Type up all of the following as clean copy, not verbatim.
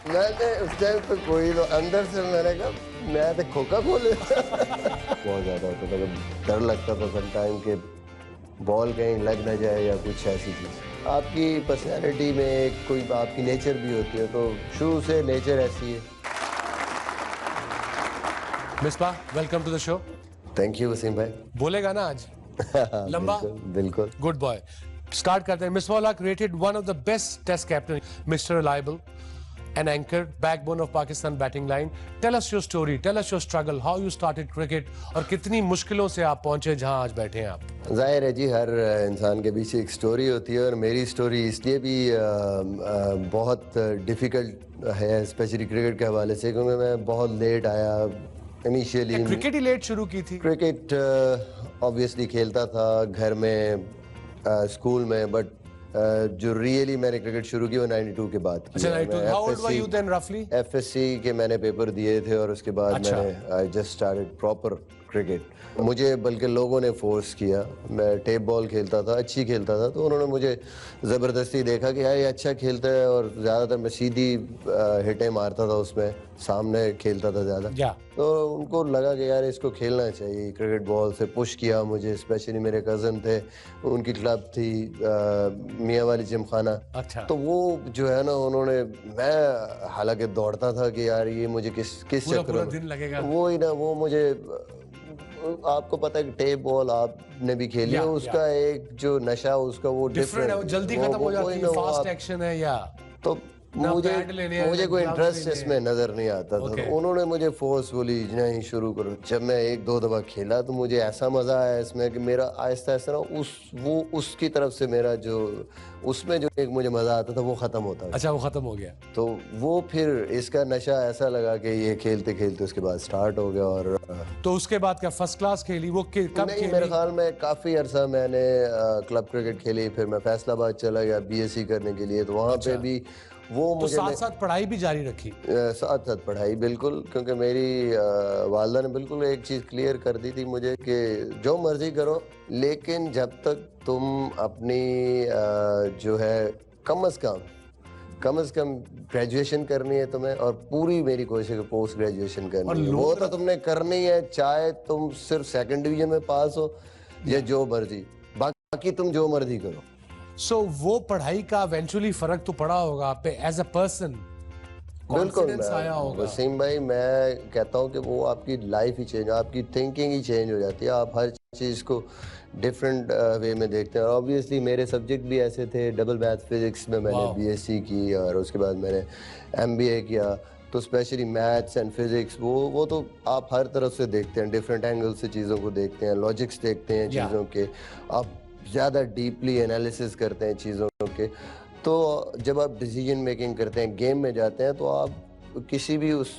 मैंने उस टाइम पे कोई तो अंदर से मैंने कहा मैं तो खोखा खोले बहुत ज़्यादा होता था, डर लगता था सम टाइम के बॉल कहीं लग ना जाए या कुछ ऐसी चीज़। आपकी पर्सनैलिटी में एक कोई आपकी नेचर भी होती है, तो शुरू से नेचर ऐसी है। Misbah, welcome to the show. Thank you Wasim भाई। बोलेगा ना आज? लंबा? बिल्कुल बिल्कुल। Good boy. स्टार्ट करते हैं। Misbah ul Haq rated one of the best test captain, mister reliable, an anchor, backbone of Pakistan batting line. Tell us your story, tell us your struggle, how you started cricket और कितनी मुश्किलों से आप पहुंचे जहां आज बैठे हैं आप। ज़ाहिर है जी, हर इंसान के पीछे एक स्टोरी होती है और मेरी स्टोरी इसलिए भी बहुत डिफ़िकल्ट है, स्पेशली क्रिकेट के हवाले से, क्योंकि मैं बहुत लेट आया इनिशियली। क्रिकेट ही लेट शुरू की थी? क्रिकेट ऑब्वियसली खेलता था घर में, स्कूल में, बट जो रियली मैंने क्रिकेट शुरू की वो 92 के बाद की। अच्छा, 92। How old were you then roughly? FSC के मैंने पेपर दिए थे और उसके बाद अच्छा। मैंने I just started proper cricket. मुझे बल्कि लोगों ने फोर्स किया, मैं टेप बॉल खेलता था, अच्छी खेलता था, तो उन्होंने मुझे ज़बरदस्ती देखा कि यार ये अच्छा खेलता है, और ज़्यादातर मैं सीधी हिटें मारता था, उसमें सामने खेलता था ज़्यादा। तो उनको लगा कि यार इसको खेलना चाहिए क्रिकेट बॉल से। पुश किया मुझे, स्पेशली मेरे कज़न थे, उनकी क्लब थी मियाँ वाली जिमखाना। अच्छा। तो वो जो है ना, उन्होंने, मैं हालांकि दौड़ता था कि यार ये मुझे किस चक्कर पूरा दिन लगेगा। वो ही ना, वो मुझे, आपको पता है कि टेप बॉल आपने भी खेली है, उसका एक जो नशा उसका वो डिफरेंट है, जल्दी खत्म हो जाती है, फास्ट एक्शन है, या तो मुझे कोई इंटरेस्ट इसमें नजर नहीं आता था। तो उन्होंने मुझे फोर्सफुली नहीं शुरू करो। जब मैं एक दो दफा खेला तो मुझे ऐसा मजा आया इसमें कि मेरा आहिस्ता आहिस्ता ना उसकी तरफ से मेरा जो उसमें जो एक मुझे मजा आता था वो खत्म होता था। अच्छा, वो खत्म हो गया। तो वो फिर इसका नशा ऐसा लगा कि ये खेलते खेलते उसके बाद स्टार्ट हो गया। और तो उसके बाद क्या फर्स्ट क्लास खेली? वो कब खेली? मेरे ख्याल में काफी अरसा मैंने क्लब क्रिकेट खेली, फिर मैं फैसलाबाद चला गया BSc करने के लिए, तो वहाँ पे भी वो तो मुझे साथ साथ पढ़ाई भी जारी रखी? साथ साथ पढ़ाई, बिल्कुल, क्योंकि मेरी वालदा ने बिल्कुल एक चीज़ क्लियर कर दी थी मुझे कि जो मर्जी करो, लेकिन जब तक तुम अपनी जो है कम से कम ग्रेजुएशन करनी है तुम्हें, और पूरी मेरी कोशिश है पोस्ट ग्रेजुएशन करनी है, वो तो तुमने करनी है, चाहे तुम सिर्फ सेकंड डिवीजन में पास हो या जो मर्जी, बाकी तुम जो मर्जी करो। सो वो पढ़ाई का इवेंचुअली फर्क तो पड़ा होगा आप पे एज अ पर्सन? बिल्कुल आया होगा वसीम भाई, मैं कहता हूँ कि वो आपकी लाइफ ही चेंज, आपकी थिंकिंग ही चेंज हो जाती है, आप हर चीज़ को डिफरेंट वे में देखते हैं। और ऑब्वियसली मेरे सब्जेक्ट भी ऐसे थे, डबल मैथ फिजिक्स में मैंने BSc की, और उसके बाद मैंने MBA किया, तो स्पेशली मैथ्स एंड फिजिक्स वो तो आप हर तरफ से देखते हैं, डिफरेंट एंगल से चीज़ों को देखते हैं, लॉजिक्स देखते हैं चीज़ों के, आप ज़्यादा डीपली एनालिसिस करते हैं चीज़ों के। तो जब आप डिसीजन मेकिंग करते हैं, गेम में जाते हैं, तो आप किसी भी उस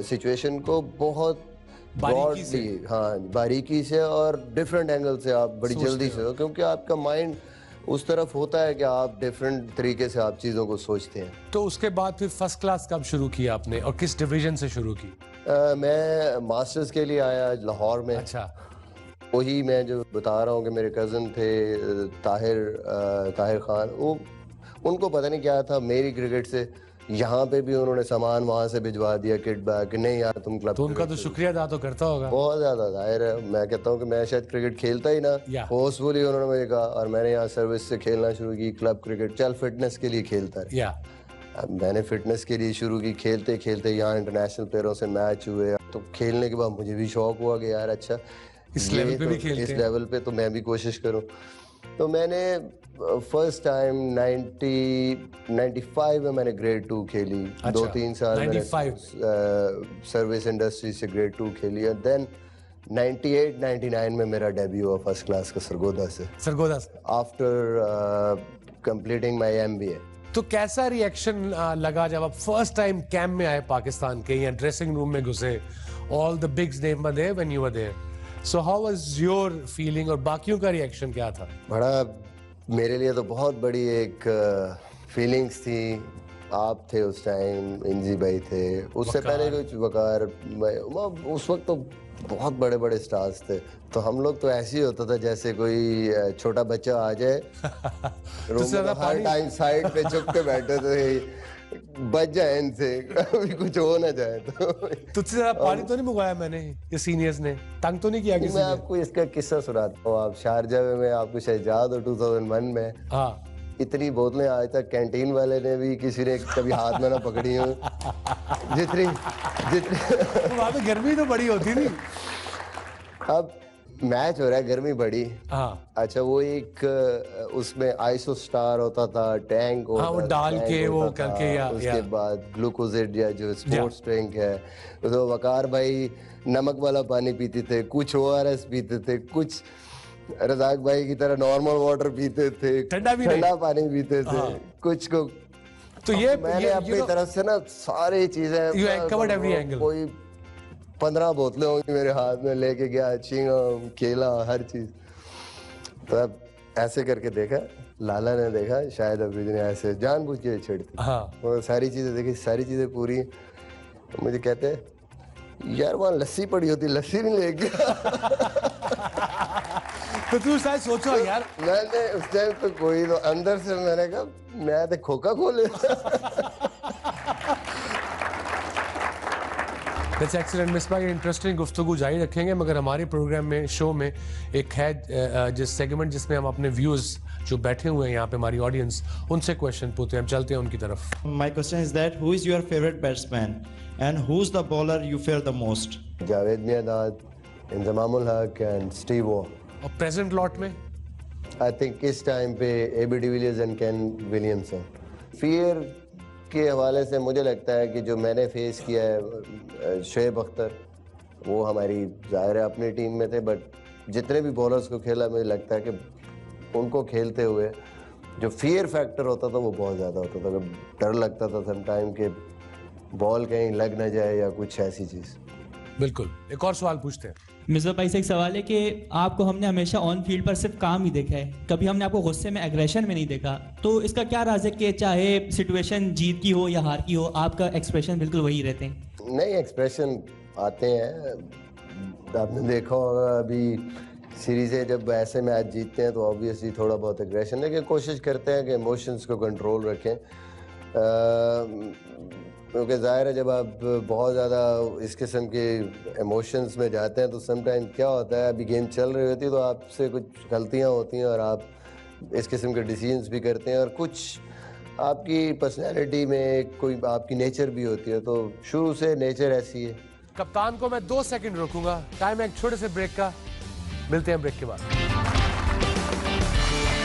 सिचुएशन को बहुत ब्रॉडली, हाँ, बारीकी से और डिफरेंट एंगल से आप बड़ी जल्दी से, क्योंकि आपका माइंड उस तरफ होता है कि आप डिफरेंट तरीके से आप चीज़ों को सोचते हैं। तो उसके बाद फिर फर्स्ट क्लास कब शुरू किया आपने और किस डिवीजन से शुरू की? मैं मास्टर्स के लिए आया लाहौर में। अच्छा। वही मैं जो बता रहा हूँ कि मेरे कज़न थे ताहिर खान, वो उनको पता नहीं क्या था मेरी क्रिकेट से, यहाँ पे भी उन्होंने सामान वहाँ से भिजवा दिया, किट बैग, कि नहीं यार तुम क्लब। तो उनका तो शुक्रिया अदा तो करता होगा बहुत ज़्यादा, जाहिर है। मैं कहता हूँ कि मैं शायद क्रिकेट खेलता ही ना, फोर्सफुली उन्होंने मुझे कहा, और मैंने यहाँ सर्विस से खेलना शुरू की, क्लब क्रिकेट, चल फिटनेस के लिए खेलता है। अब मैंने फिटनेस के लिए शुरू की, खेलते खेलते यहाँ इंटरनेशनल प्लेयरों से मैच हुए, तो खेलने के बाद मुझे भी शौक हुआ कि यार अच्छा इस लेवल पे भी खेलते हैं, इस लेवल पे तो मैं भी कोशिश करूं। तो मैंने फर्स्ट टाइम 95 में मैंने ग्रेड 2 खेली। अच्छा, 2-3 साल मैंने सर्विस इंडस्ट्री से ग्रेड 2 खेली, और देन 98-99 में मेरा डेब्यू हुआ फर्स्ट क्लास का सरगोदा से, आफ्टर कंप्लीटिंग माय MBA। तो कैसा रिएक्शन लगा जब आप फर्स्ट टाइम कैंप में आए पाकिस्तान के, या ड्रेसिंग रूम में घुसे, all the bigs name were there when you were there, so how was your feeling और बाकियों का रिएक्शन क्या था? बड़ा, मेरे लिए तो बहुत बड़ी एक फीलिंग्स थी। आप थे उस टाइम, इंजी भाई थे, उससे पहले कुछ वकार, उस वक्त तो बहुत बड़े बड़े स्टार्स थे, तो हम लोग तो ऐसे ही होता था जैसे कोई छोटा बच्चा आ जाए रूम में, हर टाइम साइड पे छुप के बैठे थे, बच जाए इनसे, कभी कुछ हो ना जाए तो। तुझसे ज्यादा पानी तो नहीं मंगवाया मैंने, ये सीनियर्स ने तंग तो नहीं किया किसी मैं ने? आपको इसका किस्सा सुनाता हूँ। आप शारजा में, आपको शायद याद हो 2001 में हाँ। इतनी बोतलें आज तक कैंटीन वाले ने भी किसी ने कभी हाथ में ना पकड़ी हो, जितनी जितनी तो वहाँ पे गर्मी तो बड़ी होती नहीं? अब मैच हो रहा है, गर्मी बड़ी। हाँ अच्छा, वो एक उसमें आइसो स्टार होता था, टैंक होता हाँ, वो डाल टैंक के वो होता था, करके, या उसके बाद ग्लूकोजेड या जो स्पोर्ट्स ड्रिंक है, तो वकार भाई नमक वाला पानी पीते थे, कुछ ORS पीते थे, कुछ रजाक भाई की तरह नॉर्मल वाटर पीते थे, ठंडा भी नहीं। ठंडा पानी पीते थे, कुछ को। तो ये मैंने अपनी तरफ से ना सारी चीजें, You covered every angle. कोई 15 बोतलें होंगी मेरे हाथ में, लेके गया, चिंगम, केला, हर चीज। तो अब ऐसे करके देखा, लाला ने देखा, शायद अभी ने ऐसे जानबूझ के छेड़ती। हाँ। और सारी चीजें देखी, सारी चीजें पूरी। तो मुझे कहते यार वहाँ लस्सी पड़ी होती, लस्सी नहीं ले गया। तो तू शायद सोचो यार, मैंने उस टाइम तो कोई, तो अंदर से मैंने कहा मैं तो खोखा खोले। दैट्स एक्सीलेंट मिसबा, ये इंटरेस्टिंग गुफ्तगू जारी रखेंगे, मगर हमारे प्रोग्राम में, शो में एक है जिस सेगमेंट जिसमें हम अपने व्यूअर्स जो बैठे हुए हैं यहाँ पे, हमारी ऑडियंस, उनसे क्वेश्चन पूछते हैं। हम चलते हैं उनकी तरफ। My question is that who is your favorite batsman and who's the bowler you fear the most? Javed Miandad, Inzamam-ul हक एंड स्टीव वॉ। और प्रेजेंट लॉट में आई थिंक इस टाइम पे AB de Villiers and Kane Williamson. Fear के हवाले से मुझे लगता है कि जो मैंने फेस किया है, शोएब अख्तर, वो हमारी ज़ाहिर है अपनी टीम में थे, बट जितने भी बॉलर्स को खेला मुझे लगता है कि उनको खेलते हुए जो फियर फैक्टर होता था वो बहुत ज़्यादा होता था। डर लगता था सम टाइम कि बॉल कहीं लग ना जाए या कुछ ऐसी चीज़। बिल्कुल। एक और सवाल पूछते हैं। मिर्जा भाई से एक सवाल है कि आपको हमने हमेशा ऑन फील्ड पर सिर्फ काम ही देखा है, कभी हमने आपको गुस्से में, एग्रेशन में नहीं देखा, तो इसका क्या राज है कि चाहे सिचुएशन जीत की हो या हार की हो, आपका एक्सप्रेशन बिल्कुल वही रहते हैं? नहीं, एक्सप्रेशन आते हैं। आपने देखा होगा अभी सीरीज़ें जब ऐसे मैच जीतते हैं तो ऑब्वियसली थोड़ा बहुत एग्रेशन, लेकिन कोशिश करते हैं कि इमोशंस को कंट्रोल रखें, क्योंकि ज़ाहिर है जब आप बहुत ज़्यादा इस किस्म के इमोशंस में जाते हैं तो सम टाइम क्या होता है, अभी गेम चल रही होती है तो आपसे कुछ गलतियां होती हैं और आप इस किस्म के डिसीजंस भी करते हैं, और कुछ आपकी पर्सनैलिटी में कोई आपकी नेचर भी होती है, तो शुरू से नेचर ऐसी है। कप्तान को मैं 2 सेकंड रोकूंगा, टाइम है एक छोटे से ब्रेक का। मिलते हैं ब्रेक के बाद।